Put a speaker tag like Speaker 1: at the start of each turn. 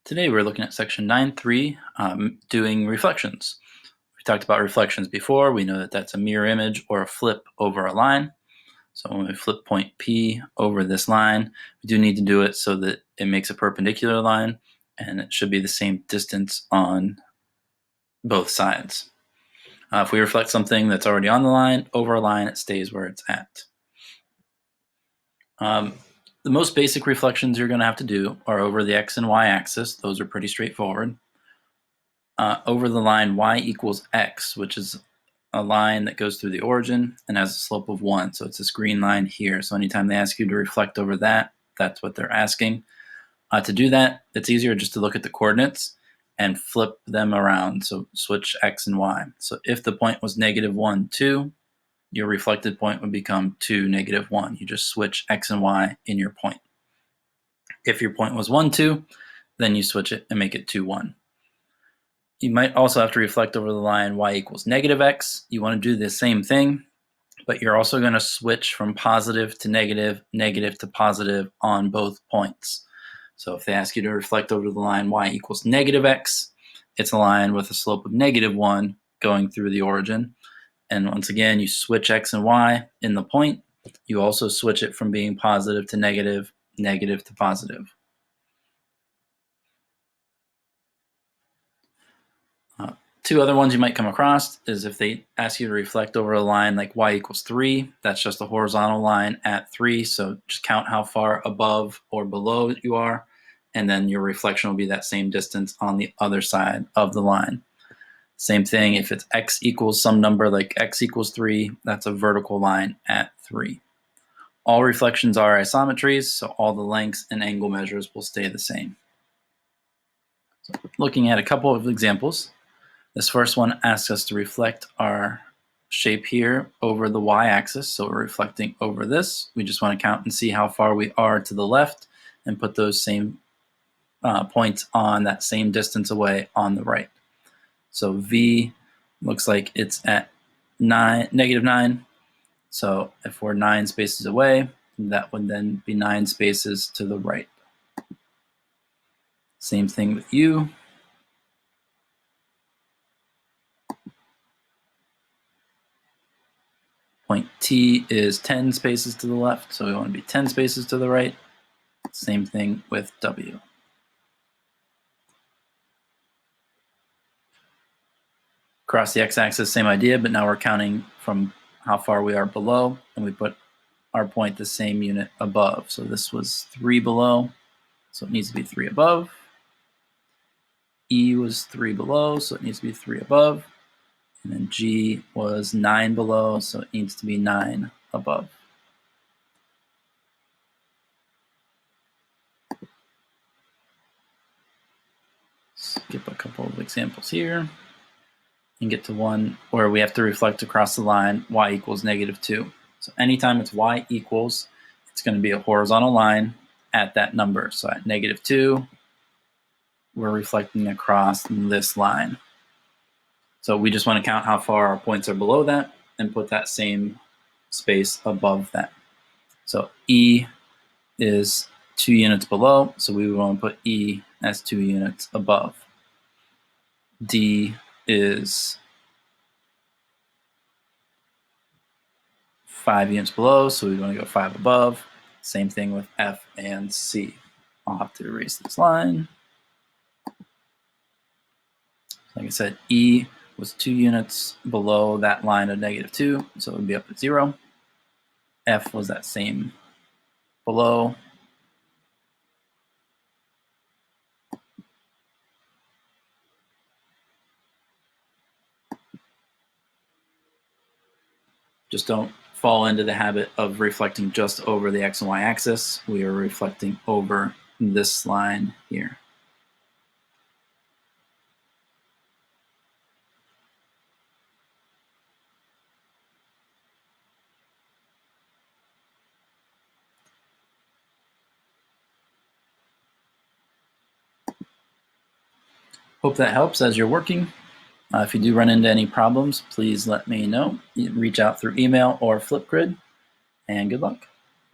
Speaker 1: Today we're looking at section 9.3, doing reflections. We talked about reflections before. We know that that's a mirror image or a flip over a line. So when we flip point P over this line, we do need to do it so that it makes a perpendicular line, and it should be the same distance on both sides. If we reflect something that's already on the line, over a line, it stays where it's at. The most basic reflections you're going to have to do are over the X and Y axis. Those are pretty straightforward. Over the line y equals x, which is a line that goes through the origin and has a slope of 1. So it's this green line here. So anytime they ask you to reflect over that, that's what they're asking. To do that, it's easier just to look at the coordinates and flip them around. So switch x and y. So if the point was -1, 2, your reflected point would become 2, -1. You just switch x and y in your point. If your point was 1, 2, then you switch it and make it 2, 1. You might also have to reflect over the line y equals -x. You want to do the same thing, but you're also going to switch from positive to negative, negative to positive on both points. So if they ask you to reflect over the line y equals -x, it's a line with a slope of -1 going through the origin. And once again, you switch x and y in the point. You also switch it from being positive to negative, negative to positive. Two other ones you might come across is if they ask you to reflect over a line like y equals 3, that's just a horizontal line at 3, so just count how far above or below you are, and then your reflection will be that same distance on the other side of the line. Same thing if it's x equals some number like x equals 3, that's a vertical line at 3. All reflections are isometries, so all the lengths and angle measures will stay the same. So looking at a couple of examples. This first one asks us to reflect our shape here over the y-axis, so we're reflecting over this. We just want to count and see how far we are to the left and put those same points on that same distance away on the right. So V looks like it's at -9, so if we're 9 spaces away, that would then be 9 spaces to the right. Same thing with U. Point T is 10 spaces to the left, so we want to be 10 spaces to the right. Same thing with W. Across the x-axis, same idea, but now we're counting from how far we are below, and we put our point the same unit above. So this was 3 below, so it needs to be 3 above. E was 3 below, so it needs to be 3 above. And then G was 9 below, so it needs to be 9 above. Skip a couple of examples here and get to one where we have to reflect across the line y equals -2. So anytime it's y equals, it's going to be a horizontal line at that number. So at -2, we're reflecting across this line. So we just want to count how far our points are below that and put that same space above that. So E is 2 units below, so we would want to put E as 2 units above. D is 5 units below, so we want to go 5 above. Same thing with F and C. I'll have to erase this line. Like I said, E was 2 units below that line of -2, so it would be up at 0. F was that same below. Just don't fall into the habit of reflecting just over the X and Y axis. We are reflecting over this line here. Hope that helps as you're working. If you do run into any problems, please let me know. You can reach out through email or Flipgrid, and good luck.